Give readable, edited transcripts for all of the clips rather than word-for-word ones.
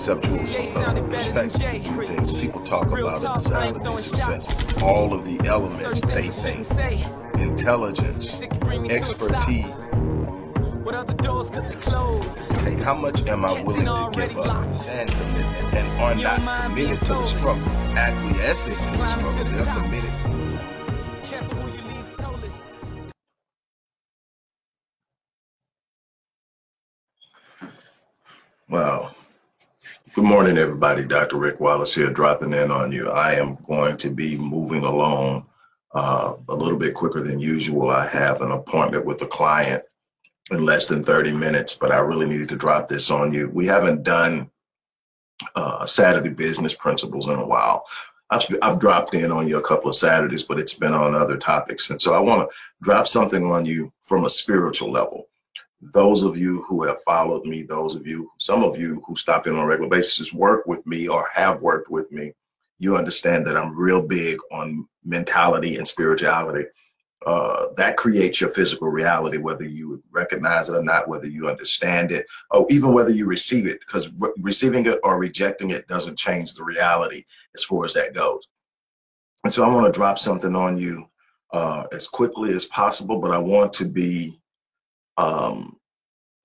conceptual perspective, then people talk about a desire to be successful. All of the elements they think, intelligence, expertise. Hey, how much am I willing to give up and are not committed to the struggle? Acquiescing to the struggle, they're committed. Well, good morning, everybody. Dr. Rick Wallace here, dropping in on you. I am going to be moving along a little bit quicker than usual. I have an appointment with a client in less than 30 minutes, but I really needed to drop this on you. We haven't done Saturday business principles in a while. I've dropped in on you a couple of Saturdays, but it's been on other topics. And so I want to drop something on you from a spiritual level. Those of you who have followed me, some of you who stop in on a regular basis, work with me or have worked with me, you understand that I'm real big on mentality and spirituality. That creates your physical reality, whether you recognize it or not, whether you understand it, or even whether you receive it, because receiving it or rejecting it doesn't change the reality as far as that goes. And so I want to drop something on you as quickly as possible, but I want to be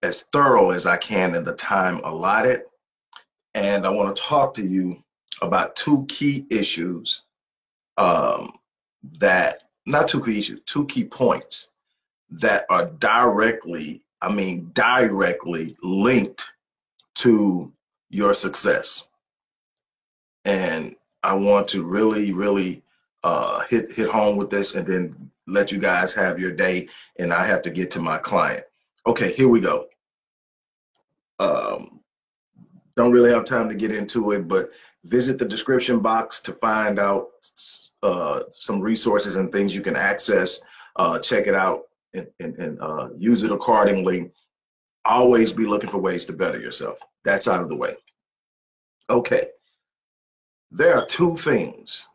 as thorough as I can in the time allotted. And I want to talk to you about two key issues two key points that are directly linked to your success. And I want to really, really hit home with this and then let you guys have your day, and I have to get to my client. Okay, here we go. Don't really have time to get into it, but visit the description box to find out some resources and things you can access. Check it out and use it accordingly. Always be looking for ways to better yourself. That's out of the way. Okay. There are two things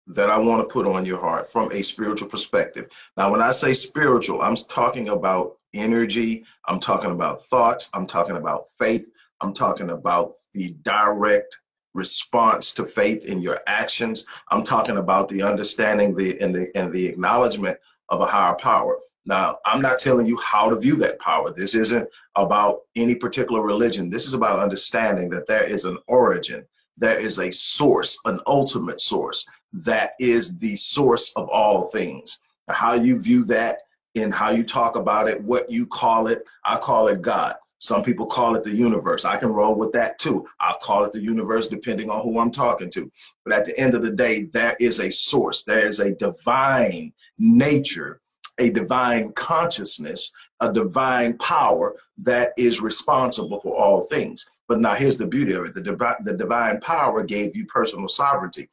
that I want to put on your heart from a spiritual perspective. Now, when I say spiritual, I'm talking about energy. I'm talking about thoughts. I'm talking about faith. I'm talking about the direct response to faith in your actions. I'm talking about the understanding and the acknowledgement of a higher power. Now, I'm not telling you how to view that power. This isn't about any particular religion. This is about understanding that there is an origin, there is a source, an ultimate source that is the source of all things. How you view that and how you talk about it, what you call it, I call it God. Some people call it the universe. I can roll with that too. I'll call it the universe depending on who I'm talking to. But at the end of the day, there is a source. There is a divine nature, a divine consciousness, a divine power that is responsible for all things. But now here's the beauty of it. The divine power gave you personal sovereignty.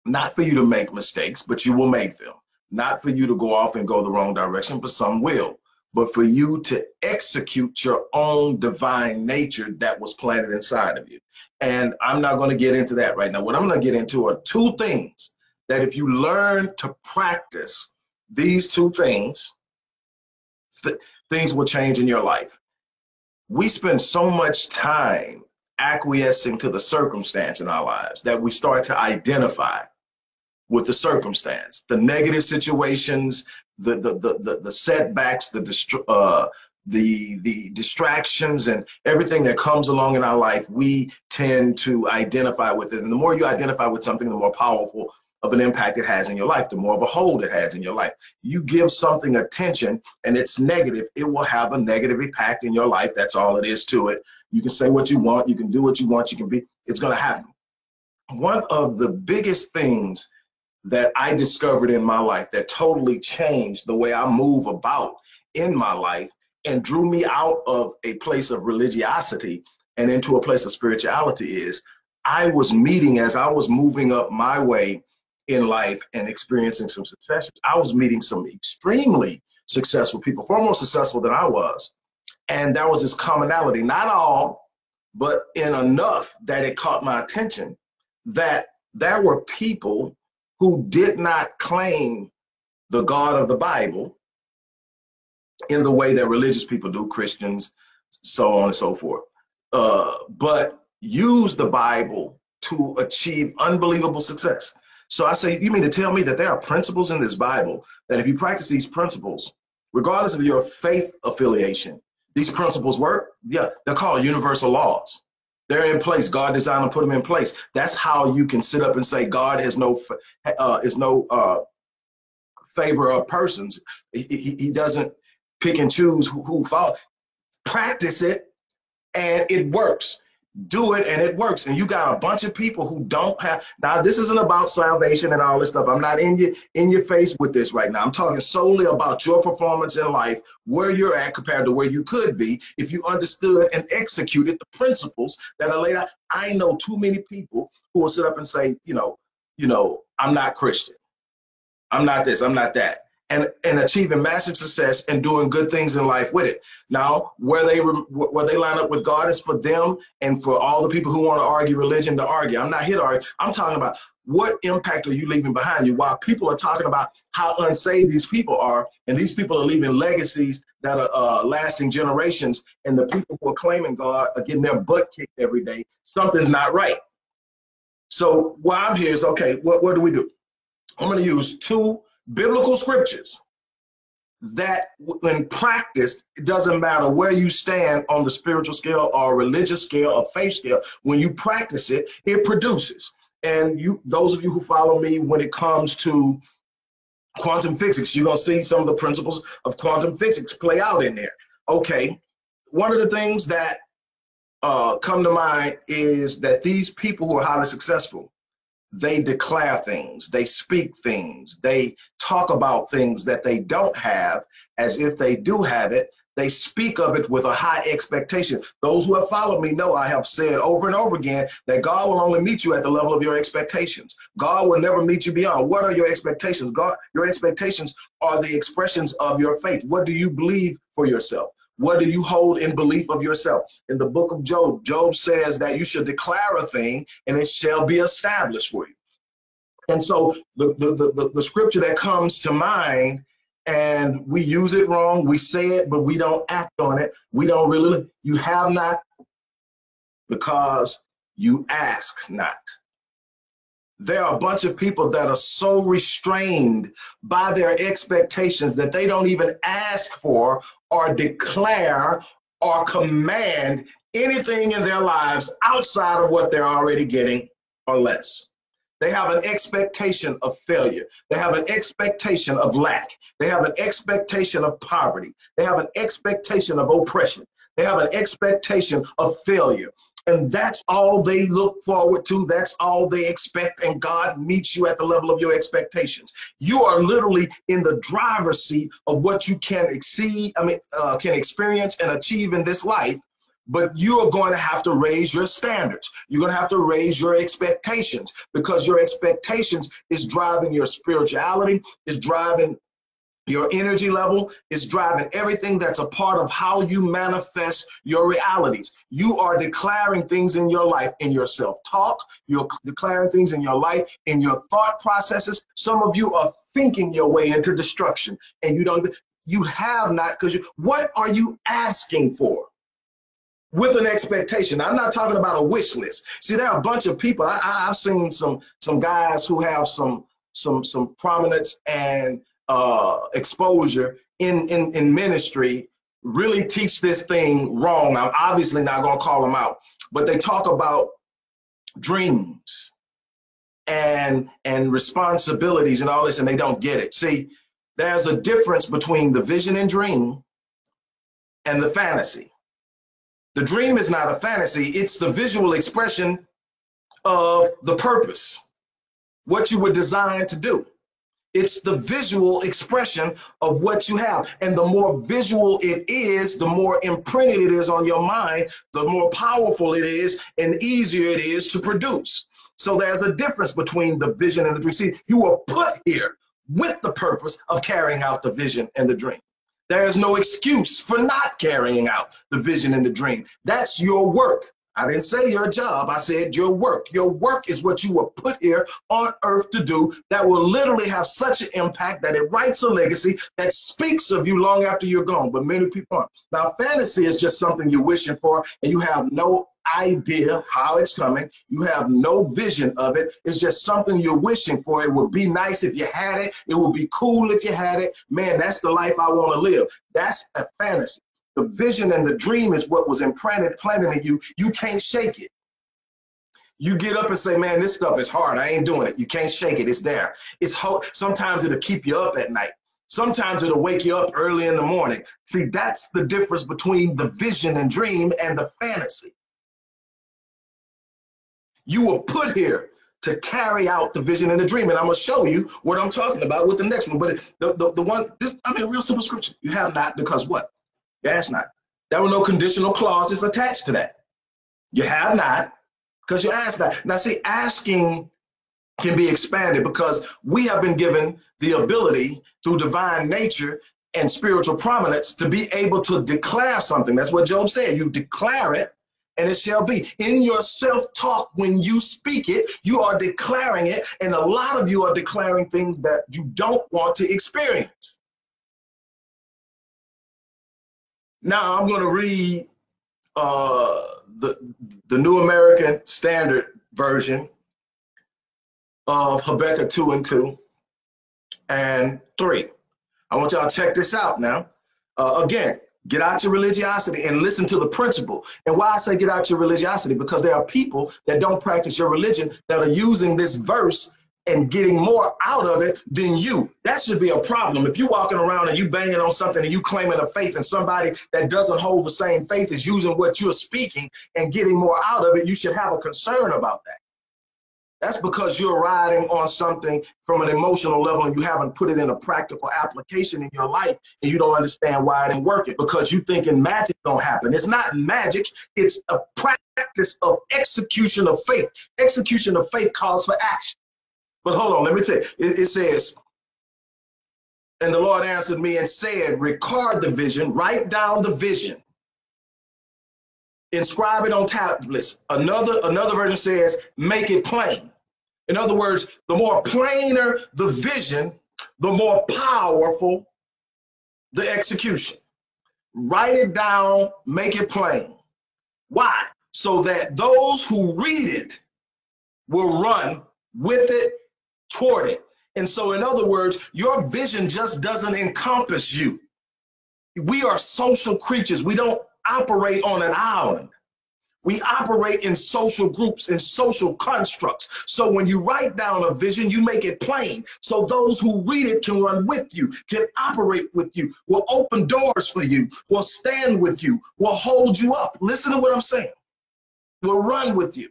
Not for you to make mistakes, but you will make them. Not for you to go off and go the wrong direction, but some will. But for you to execute your own divine nature that was planted inside of you. And I'm not going to get into that right now. What I'm going to get into are two things that if you learn to practice these two things, things will change in your life. We spend so much time acquiescing to the circumstance in our lives that we start to identify with the circumstance, the negative situations, the setbacks, the distractions, and everything that comes along in our life. We tend to identify with it, and the more you identify with something, the more powerful of an impact it has in your life, the more of a hold it has in your life. You give something attention and it's negative, it will have a negative impact in your life. That's all it is to it. You can say what you want, you can do what you want, you can be, it's going to happen. One of the biggest things that I discovered in my life that totally changed the way I move about in my life and drew me out of a place of religiosity and into a place of spirituality is I was meeting, as I was moving up my way in life and experiencing some successes, I was meeting some extremely successful people, far more successful than I was. And there was this commonality, not all, but in enough that it caught my attention that there were people who did not claim the God of the Bible in the way that religious people do, Christians, so on and so forth. But use the Bible to achieve unbelievable success. So I say, you mean to tell me that there are principles in this Bible that if you practice these principles, regardless of your faith affiliation, these principles work? Yeah, they're called universal laws. They're in place. God designed to put them in place. That's how you can sit up and say God has no favor of persons. He doesn't pick and choose who follow. Practice it, and it works. Do it, and it works. And you got a bunch of people who don't have. Now, this isn't about salvation and all this stuff. I'm not in your face with this right now. I'm talking solely about your performance in life, where you're at compared to where you could be if you understood and executed the principles that are laid out. I know too many people who will sit up and say, I'm not Christian. I'm not this, I'm not that. And achieving massive success and doing good things in life with it. Now, where they line up with God is for them and for all the people who want to argue religion to argue. I'm not here to argue. I'm talking about what impact are you leaving behind you while people are talking about how unsaved these people are, and these people are leaving legacies that are lasting generations, and the people who are claiming God are getting their butt kicked every day. Something's not right. So why I'm here is, okay, what do we do? I'm going to use two biblical scriptures that when practiced, it doesn't matter where you stand on the spiritual scale or religious scale or faith scale. When you practice it, it produces. And those of you who follow me when it comes to quantum physics, you're going to see some of the principles of quantum physics play out in there. Okay, one of the things that come to mind is that these people who are highly successful, they declare things, they speak things, they talk about things that they don't have as if they do have it. They speak of it with a high expectation. Those who have followed me know I have said over and over again that God will only meet you at the level of your expectations. God will never meet you beyond. What are your expectations? Your expectations are the expressions of your faith. What do you believe for yourself? What do you hold in belief of yourself? In the book of Job, Job says that you should declare a thing and it shall be established for you. And so the scripture that comes to mind, and we use it wrong, we say it, but we don't act on it. We don't really, you have not because you ask not. There are a bunch of people that are so restrained by their expectations that they don't even ask for or declare or command anything in their lives outside of what they're already getting or less. They have an expectation of failure. They have an expectation of lack. They have an expectation of poverty. They have an expectation of oppression. They have an expectation of failure. And that's all they look forward to. That's all they expect. And God meets you at the level of your expectations. You are literally in the driver's seat of what you can can experience and achieve in this life. But you are going to have to raise your standards. You're going to have to raise your expectations, because your expectations is driving your spirituality, is driving your energy level, is driving everything that's a part of how you manifest your realities. You are declaring things in your life, in your self-talk. You're declaring things in your life, in your thought processes. Some of you are thinking your way into destruction, and you have not, because what are you asking for? With an expectation. I'm not talking about a wish list. See, there are a bunch of people. I've seen some guys who have some prominence and exposure in ministry really teach this thing wrong. I'm obviously not going to call them out, but they talk about dreams and responsibilities and all this, and they don't get it. See, there's a difference between the vision and dream and the fantasy. The dream is not a fantasy, it's the visual expression of the purpose, what you were designed to do. It's the visual expression of what you have. And the more visual it is, the more imprinted it is on your mind, the more powerful it is and easier it is to produce. So there's a difference between the vision and the dream. See, you were put here with the purpose of carrying out the vision and the dream. There is no excuse for not carrying out the vision and the dream. That's your work. I didn't say your job. I said your work. Your work is what you were put here on earth to do that will literally have such an impact that it writes a legacy that speaks of you long after you're gone. But many people aren't. Now, fantasy is just something you're wishing for and you have no idea how it's coming. You have no vision of it. It's just something you're wishing for. It would be nice if you had it. It would be cool if you had it. Man, that's the life I want to live. That's a fantasy. The vision and the dream is what was planted in you. You can't shake it. You get up and say, man, this stuff is hard. I ain't doing it. You can't shake it. It's there. Sometimes it'll keep you up at night. Sometimes it'll wake you up early in the morning. See, that's the difference between the vision and dream and the fantasy. You were put here to carry out the vision and the dream. And I'm going to show you what I'm talking about with the next one. But the one, real simple scripture. You have not because what? You ask not. There were no conditional clauses attached to that. You have not because you ask not. Now see, asking can be expanded because we have been given the ability through divine nature and spiritual prominence to be able to declare something. That's what Job said. You declare it and it shall be. In your self-talk, when you speak it, you are declaring it. And a lot of you are declaring things that you don't want to experience. Now I'm going to read the New American Standard Version of Habakkuk 2:2 and 3. I want y'all to check this out now. Again, get out your religiosity and listen to the principle. And why I say get out your religiosity, because there are people that don't practice your religion that are using this verse and getting more out of it than you. That should be a problem. If you're walking around and you banging on something and you claiming a faith and somebody that doesn't hold the same faith is using what you're speaking and getting more out of it, you should have a concern about that. That's because you're riding on something from an emotional level and you haven't put it in a practical application in your life and you don't understand why it ain't working because you thinking magic don't happen. It's not magic. It's a practice of execution of faith. Execution of faith calls for action. But hold on, let me tell you. It says, and the Lord answered me and said, record the vision, write down the vision, inscribe it on tablets. Another version says, make it plain. In other words, the more plainer the vision, the more powerful the execution. Write it down, make it plain. Why? So that those who read it will run with it, toward it. And so in other words, your vision just doesn't encompass you. We are social creatures. We don't operate on an island. We operate in social groups, in social constructs. So when you write down a vision, you make it plain. So those who read it can run with you, can operate with you, will open doors for you, will stand with you, will hold you up. Listen to what I'm saying. Will run with you.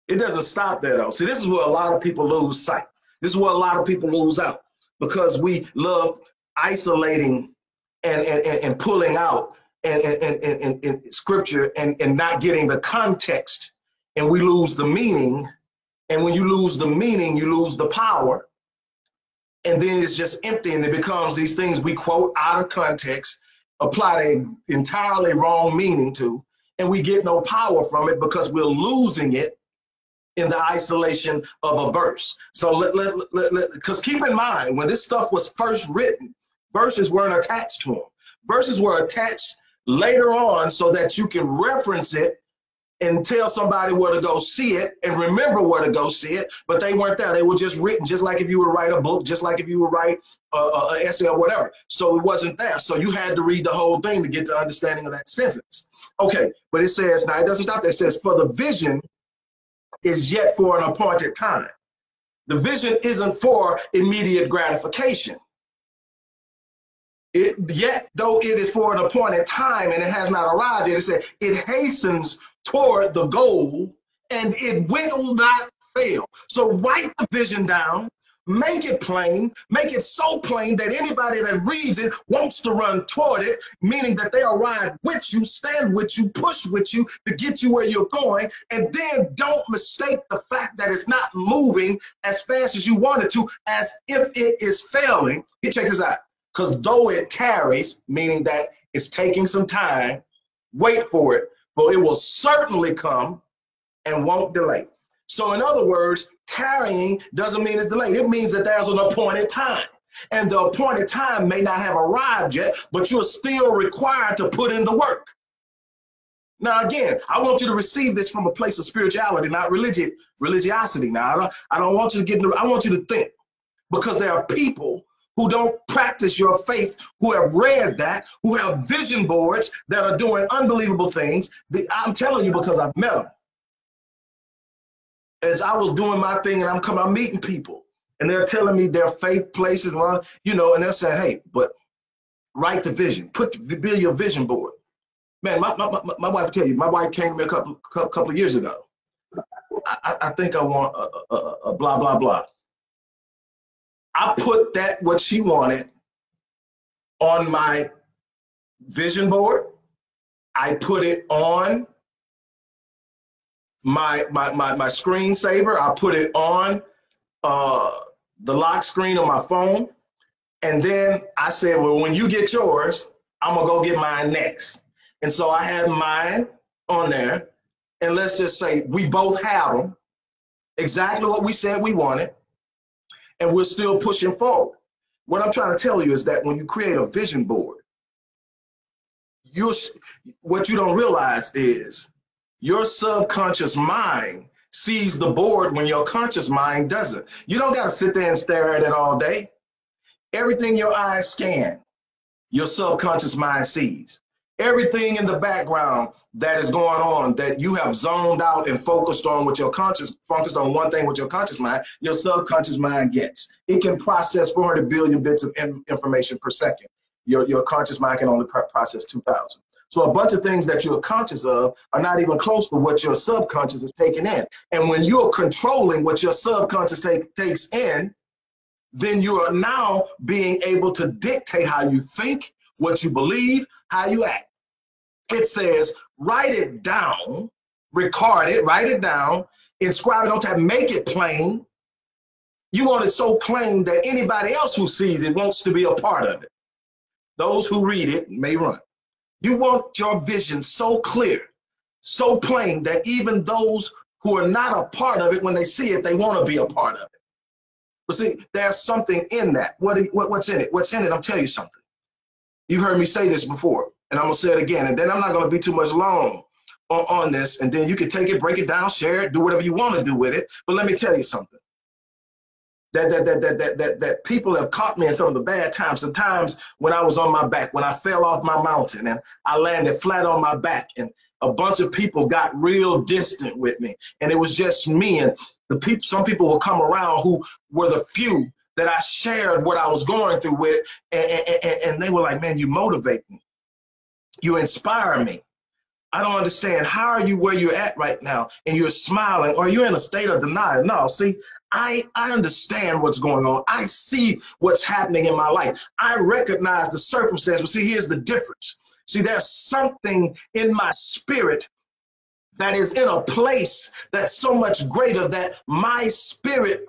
It doesn't stop there though. See, this is where a lot of people lose sight. This is where a lot of people lose out because we love isolating and pulling out and scripture and not getting the context, and we lose the meaning. And when you lose the meaning, you lose the power. And then it's just empty and it becomes these things we quote out of context, apply the entirely wrong meaning to, and we get no power from it because we're losing it in the isolation of a verse. So because keep in mind, when this stuff was first written, verses weren't attached to them. Verses were attached later on so that you can reference it and tell somebody where to go see it and remember where to go see it, but they weren't there. They were just written, just like if you would write a book, just like if you would write an essay or whatever. So it wasn't there. So you had to read the whole thing to get the understanding of that sentence. Okay, but it says, now it doesn't stop there. It says, for the vision is yet for an appointed time. The vision isn't for immediate gratification. Yet, though it is for an appointed time and it has not arrived yet, it said it hastens toward the goal and it will not fail. So write the vision down, make it plain, make it so plain that anybody that reads it wants to run toward it, meaning that they'll ride with you, stand with you, push with you to get you where you're going. And then don't mistake the fact that it's not moving as fast as you want it to, as if it is failing. Here, check this out. Because though it tarries, meaning that it's taking some time, wait for it, for it will certainly come and won't delay. So in other words, tarrying doesn't mean it's delayed. It means that there's an appointed time. And the appointed time may not have arrived yet, but you're still required to put in the work. Now, again, I want you to receive this from a place of spirituality, not religiosity. Now, I don't want you to get into, I want you to think, because there are people who don't practice your faith, who have read that, who have vision boards that are doing unbelievable things. I'm telling you because I've met them. As I was doing my thing and I'm meeting people and they're telling me their faith places, well, you know, and they're saying, hey, but write the vision, build your vision board. Man, my wife will tell you, my wife came to me a couple of years ago. I think I want a blah, blah, blah. I put that, what she wanted, on my vision board. I put it on my screensaver. I put it on the lock screen on my phone. And then I said, well, when you get yours, I'm gonna go get mine next. And so I had mine on there. And let's just say we both have them, exactly what we said we wanted. And we're still pushing forward. What I'm trying to tell you is that when you create a vision board, what you don't realize is your subconscious mind sees the board when your conscious mind doesn't. You don't got to sit there and stare at it all day. Everything your eyes scan, your subconscious mind sees. Everything in the background that is going on that you have zoned out and focused on with your conscious, focused on one thing with your conscious mind, your subconscious mind gets. It can process 400 billion bits of information per second. Your conscious mind can only process 2,000. So a bunch of things that you're conscious of are not even close to what your subconscious is taking in. And when you're controlling what your subconscious takes in, then you are now being able to dictate how you think, what you believe, how you act. It says, write it down, record it, write it down, inscribe it on top, make it plain. You want it so plain that anybody else who sees it wants to be a part of it. Those who read it may run. You want your vision so clear, so plain that even those who are not a part of it, when they see it, they want to be a part of it. But see, there's something in that. What's in it? What's in it? I'll tell you something. You've heard me say this before, and I'm going to say it again, and then I'm not going to be too much long on this, and then you can take it, break it down, share it, do whatever you want to do with it. But let me tell you something. That people have caught me in some of the bad times, the times when I was on my back, when I fell off my mountain and I landed flat on my back, and a bunch of people got real distant with me, and it was just me, and some people will come around who were the few that I shared what I was going through with, and they were like, man, you motivate me, you inspire me. I don't understand. How are you where you're at right now and you're smiling, or you're in a state of denial? No, see, I understand what's going on. I see what's happening in my life. I recognize the circumstance. But see, here's the difference. See, there's something in my spirit that is in a place that's so much greater that my spirit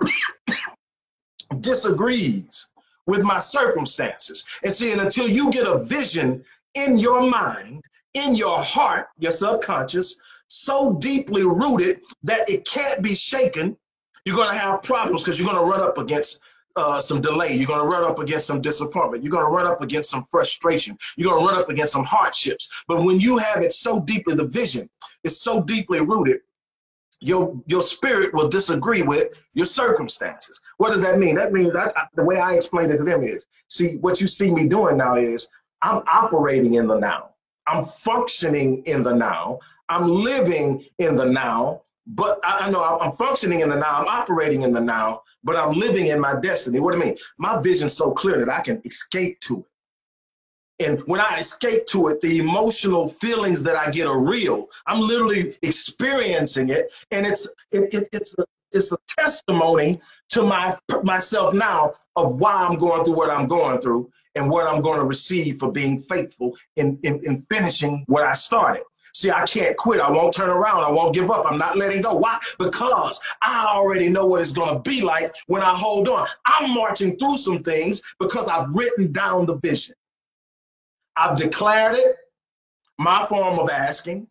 disagrees with my circumstances. And see, and until you get a vision in your mind, in your heart, your subconscious, so deeply rooted that it can't be shaken, you're going to have problems, because you're going to run up against some delay. You're going to run up against some disappointment. You're going to run up against some frustration. You're going to run up against some hardships. But when you have it so deeply, the vision is so deeply rooted, your spirit will disagree with your circumstances. What does that mean? That means the way I explained it to them is, see, what you see me doing now is I'm operating in the now. I'm functioning in the now. I'm living in the now. But I know I'm functioning in the now, I'm operating in the now, but I'm living in my destiny. What do I mean? My vision's so clear that I can escape to it. And when I escape to it, the emotional feelings that I get are real. I'm literally experiencing it, and it's a testimony to myself now of why I'm going through what I'm going through and what I'm going to receive for being faithful in finishing what I started. See, I can't quit. I won't turn around. I won't give up. I'm not letting go. Why? Because I already know what it's going to be like when I hold on. I'm marching through some things because I've written down the vision. I've declared it, my form of asking.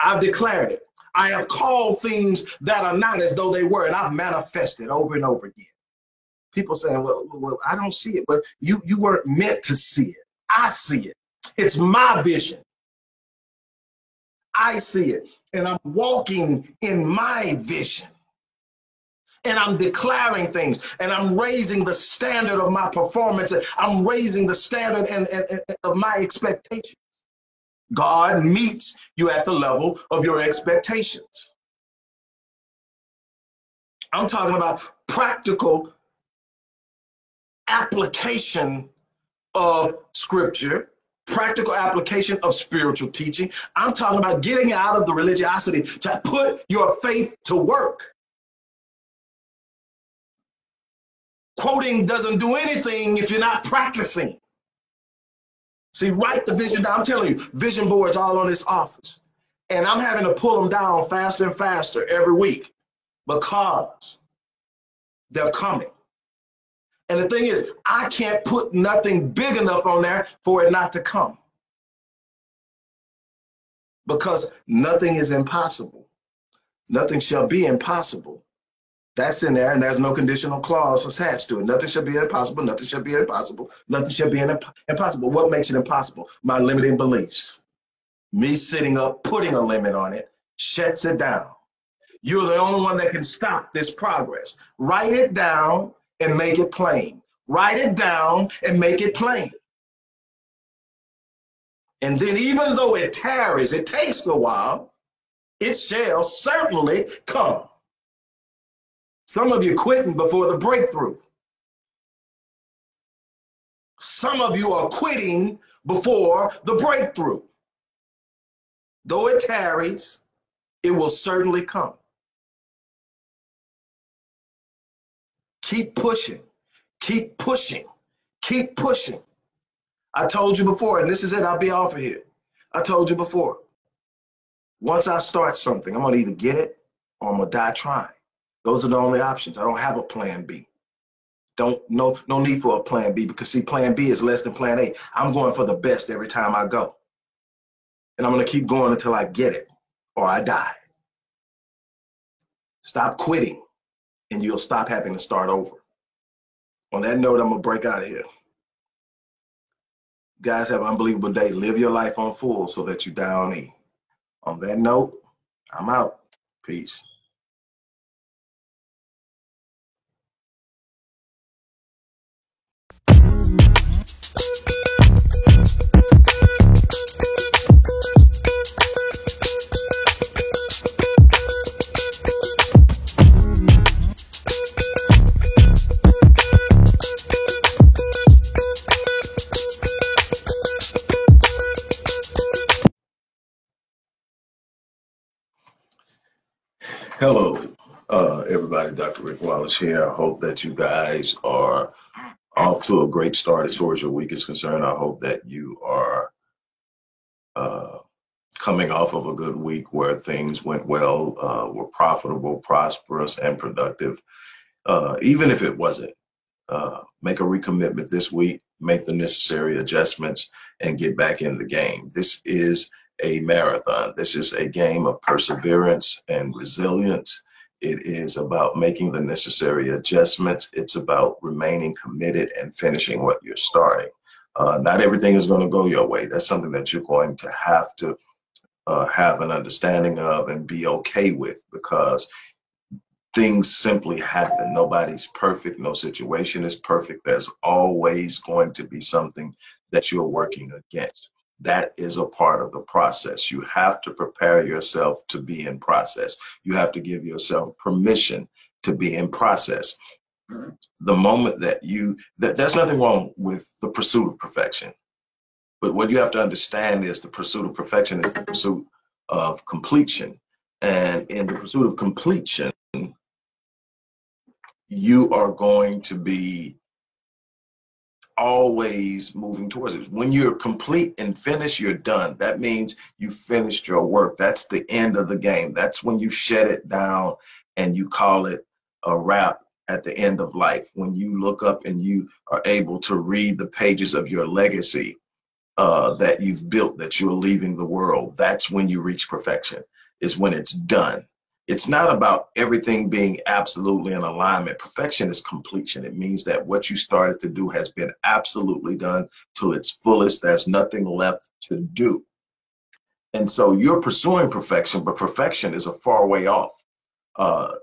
I've declared it. I have called things that are not as though they were, and I've manifested over and over again. People saying, well, I don't see it, but you weren't meant to see it. I see it. It's my vision. I see it, and I'm walking in my vision. And I'm declaring things, and I'm raising the standard of my performance. I'm raising the standard and of my expectations. God meets you at the level of your expectations. I'm talking about practical application of scripture, practical application of spiritual teaching. I'm talking about getting out of the religiosity to put your faith to work. Quoting doesn't do anything if you're not practicing. See, write the vision down. I'm telling you, vision boards all on this office. And I'm having to pull them down faster and faster every week because they're coming. And the thing is, I can't put nothing big enough on there for it not to come. Because nothing is impossible. Nothing shall be impossible. That's in there, and there's no conditional clause attached to it. Nothing shall be impossible. Nothing shall be impossible. Nothing shall be impossible. What makes it impossible? My limiting beliefs. Me sitting up, putting a limit on it, shuts it down. You're the only one that can stop this progress. Write it down and make it plain. Write it down and make it plain. And then even though it tarries, it takes a while, it shall certainly come. Some of you quitting before the breakthrough. Some of you are quitting before the breakthrough. Though it tarries, it will certainly come. Keep pushing, keep pushing, keep pushing. I told you before, and this is it, I'll be off of here. I told you before, once I start something, I'm gonna either get it or I'm gonna die trying. Those are the only options. I don't have a plan B. No need for a plan B, because see, plan B is less than plan A. I'm going for the best every time I go. And I'm gonna keep going until I get it or I die. Stop quitting and you'll stop having to start over. On that note, I'm gonna break out of here. You guys have an unbelievable day. Live your life on full so that you die on E. On that note, I'm out. Peace. Hello, everybody. Dr. Rick Wallace here. I hope that you guys are off to a great start as far as your week is concerned. I hope that you are coming off of a good week where things went well, were profitable, prosperous, and productive. Even if it wasn't, make a recommitment this week, make the necessary adjustments, and get back in the game. This is a marathon. This is a game of perseverance and resilience. It is about making the necessary adjustments. It's about remaining committed and finishing what you're starting. Not everything is going to go your way. That's something that you're going to have an understanding of and be okay with, because things simply happen. Nobody's perfect. No situation is perfect. There's always going to be something that you're working against. That is a part of the process. You have to prepare yourself to be in process. You have to give yourself permission to be in process. The moment that there's nothing wrong with the pursuit of perfection. But what you have to understand is the pursuit of perfection is the pursuit of completion. And in the pursuit of completion, you are going to be always moving towards it. When you're complete and finished, you're done. That means you finished your work. That's the end of the game. That's when you shut it down and you call it a wrap at the end of life. When you look up and you are able to read the pages of your legacy that you've built, that you're leaving the world, that's when you reach perfection, is when it's done. It's not about everything being absolutely in alignment. Perfection is completion. It means that what you started to do has been absolutely done till its fullest. There's nothing left to do. And so you're pursuing perfection, but perfection is a far way off.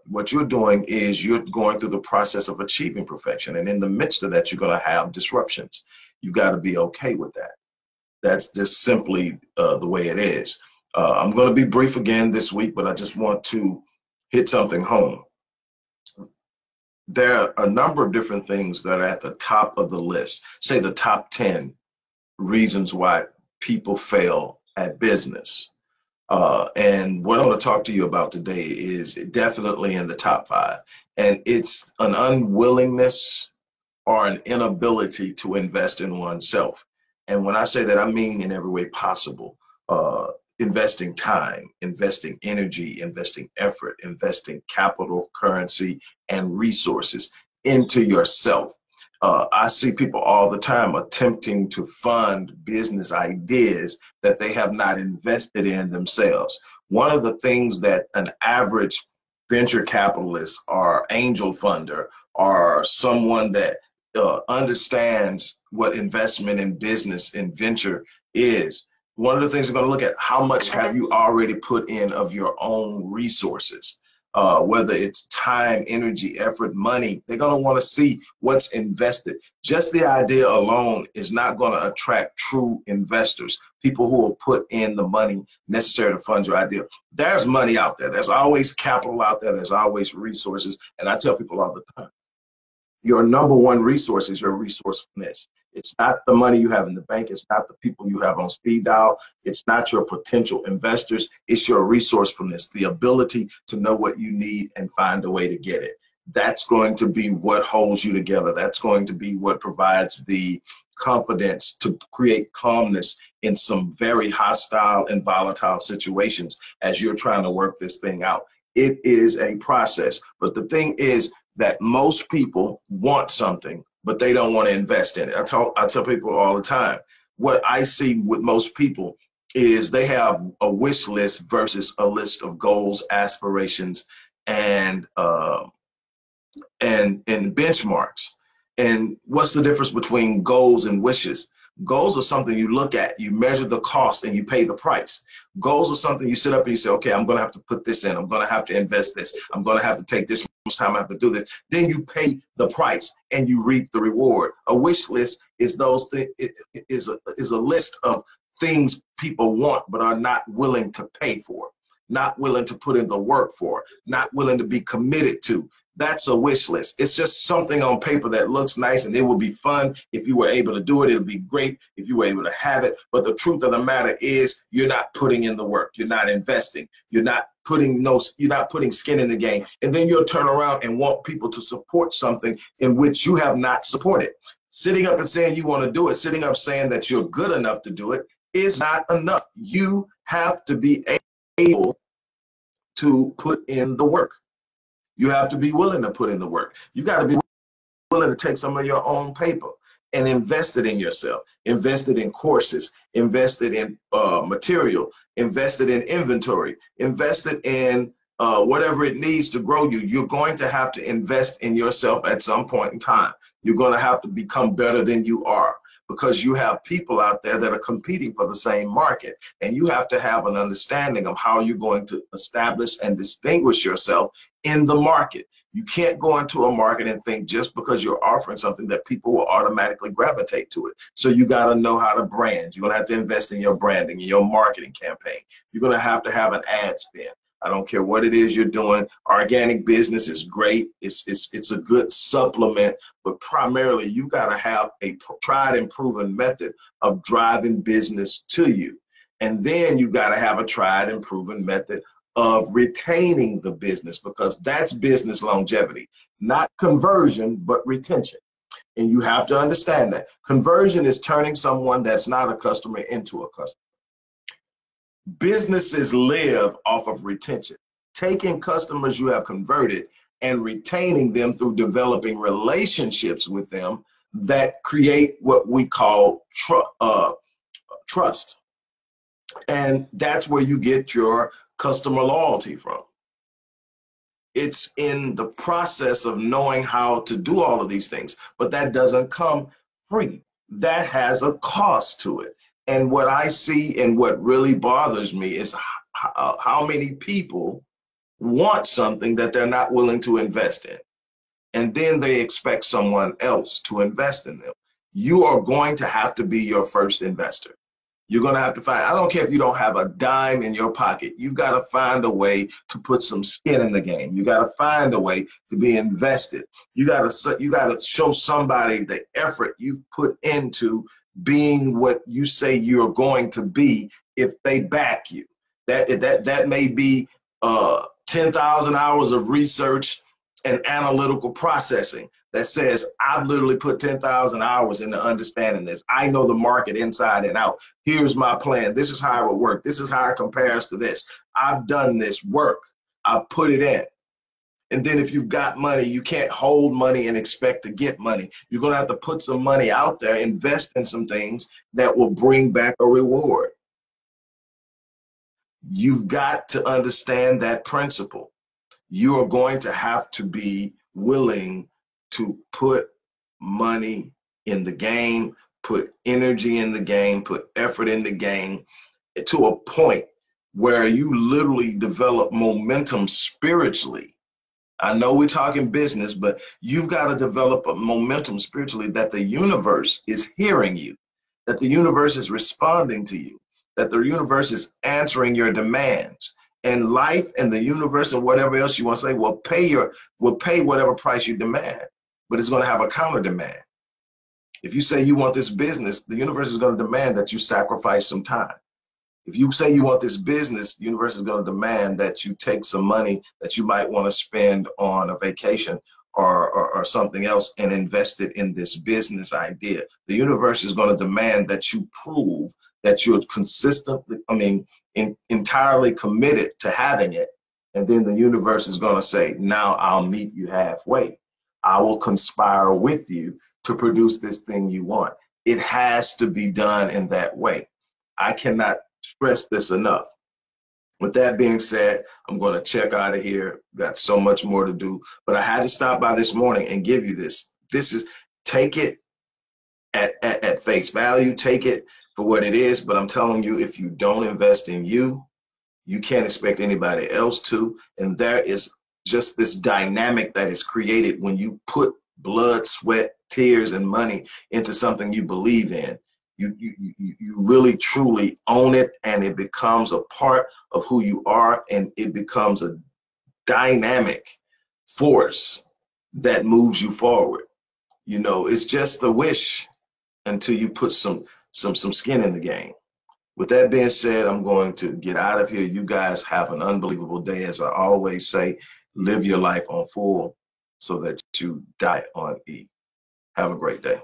What you're doing is you're going through the process of achieving perfection. And in the midst of that, you're going to have disruptions. You've got to be okay with that. That's just simply the way it is. I'm going to be brief again this week, but I just want to hit something home. There are a number of different things that are at the top of the list, say the top 10 reasons why people fail at business. And what I'm going to talk to you about today is definitely in the top 5. And it's an unwillingness or an inability to invest in oneself. And when I say that, I mean in every way possible. Investing time, investing energy, investing effort, investing capital, currency, and resources into yourself. I see people all the time attempting to fund business ideas that they have not invested in themselves. One of the things that an average venture capitalist or angel funder or someone that understands what investment in business and venture is, one of the things they're going to look at, how much have you already put in of your own resources, whether it's time, energy, effort, money. They're going to want to see what's invested. Just the idea alone is not going to attract true investors, people who will put in the money necessary to fund your idea. There's money out there. There's always capital out there. There's always resources. And I tell people all the time, your number one resource is your resourcefulness. It's not the money you have in the bank. It's not the people you have on speed dial. It's not your potential investors. It's your resourcefulness, the ability to know what you need and find a way to get it. That's going to be what holds you together. That's going to be what provides the confidence to create calmness in some very hostile and volatile situations as you're trying to work this thing out. It is a process. But the thing is that most people want something, but they don't want to invest in it. I tell people all the time, what I see with most people is they have a wish list versus a list of goals, aspirations, and benchmarks. And what's the difference between goals and wishes? Goals are something you look at, you measure the cost, and you pay the price. Goals are something you sit up and you say, okay, I'm going to have to put this in. I'm going to have to invest this. I'm going to have to take this much time. I have to do this. Then you pay the price and you reap the reward. A wish list is those things. Is a list of things people want but are not willing to pay for, not willing to put in the work for, not willing to be committed to. That's a wish list. It's just something on paper that looks nice, and it would be fun if you were able to do it. It would be great if you were able to have it. But the truth of the matter is you're not putting in the work. You're not investing. You're not putting skin in the game. And then you'll turn around and want people to support something in which you have not supported. Sitting up and saying you want to do it, sitting up saying that you're good enough to do it is not enough. You have to be able to put in the work. You have to be willing to put in the work. You got to be willing to take some of your own paper and invest it in yourself, invest it in courses, invest it in material, invest it in inventory, invest it in whatever it needs to grow you. You're going to have to invest in yourself at some point in time. You're going to have to become better than you are, because you have people out there that are competing for the same market. And you have to have an understanding of how you're going to establish and distinguish yourself in the market. You can't go into a market and think just because you're offering something that people will automatically gravitate to it. So you got to know how to brand. You're going to have to invest in your branding, in your marketing campaign. You're going to have an ad spend. I don't care what it is you're doing. Organic business is great. It's a good supplement, but primarily you got to have a tried and proven method of driving business to you. And then you got to have a tried and proven method of retaining the business, because that's business longevity, not conversion, but retention. And you have to understand that conversion is turning someone that's not a customer into a customer. Businesses live off of retention, taking customers you have converted and retaining them through developing relationships with them that create what we call trust. And that's where you get your customer loyalty from. It's in the process of knowing how to do all of these things, but that doesn't come free. That has a cost to it. And what I see and what really bothers me is how many people want something that they're not willing to invest in. And then they expect someone else to invest in them. You are going to have to be your first investor. You're going to have to find, I don't care if you don't have a dime in your pocket, you've got to find a way to put some skin in the game. You got to find a way to be invested. You got to show somebody the effort you've put into being what you say you're going to be if they back you. That may be 10,000 hours of research and analytical processing that says, I've literally put 10,000 hours into understanding this. I know the market inside and out. Here's my plan. This is how it will work. This is how it compares to this. I've done this work. I've put it in. And then if you've got money, you can't hold money and expect to get money. You're going to have to put some money out there, invest in some things that will bring back a reward. You've got to understand that principle. You are going to have to be willing to put money in the game, put energy in the game, put effort in the game to a point where you literally develop momentum spiritually. I know we're talking business, but you've got to develop a momentum spiritually that the universe is hearing you, that the universe is responding to you, that the universe is answering your demands. And life and the universe and whatever else you want to say will pay whatever price you demand, but it's going to have a counter demand. If you say you want this business, the universe is going to demand that you sacrifice some time. If you say you want this business, the universe is going to demand that you take some money that you might want to spend on a vacation or something else and invest it in this business idea. The universe is going to demand that you prove that you're consistently, entirely committed to having it. And then the universe is going to say, now I'll meet you halfway. I will conspire with you to produce this thing you want. It has to be done in that way. I cannot stress this enough. With that being said, I'm going to check out of here. Got so much more to do, but I had to stop by this morning and give you this. Take it at face value, take it for what it is. But I'm telling you, if you don't invest in you, you can't expect anybody else to. And there is just this dynamic that is created when you put blood, sweat, tears, and money into something you believe in. You really truly own it, and it becomes a part of who you are, and it becomes a dynamic force that moves you forward. You know, it's just a wish until you put some skin in the game. With that being said, I'm going to get out of here. You guys have an unbelievable day. As I always say, live your life on full so that you die on E. Have a great day.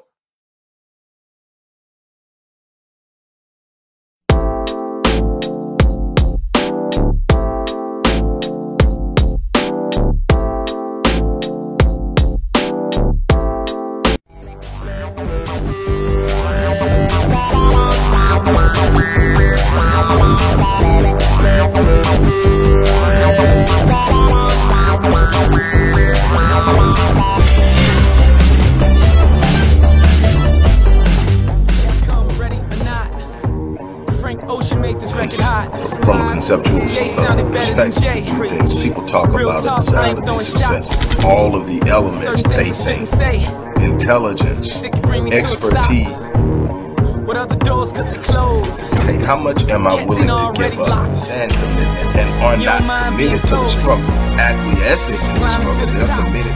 From a conceptual perspective, people talk about it as success. All of the elements they think, intelligence, expertise. Hey, how much am I willing to give up and commitment, and are not committed to the struggle, acquiescing to the struggle, they're committed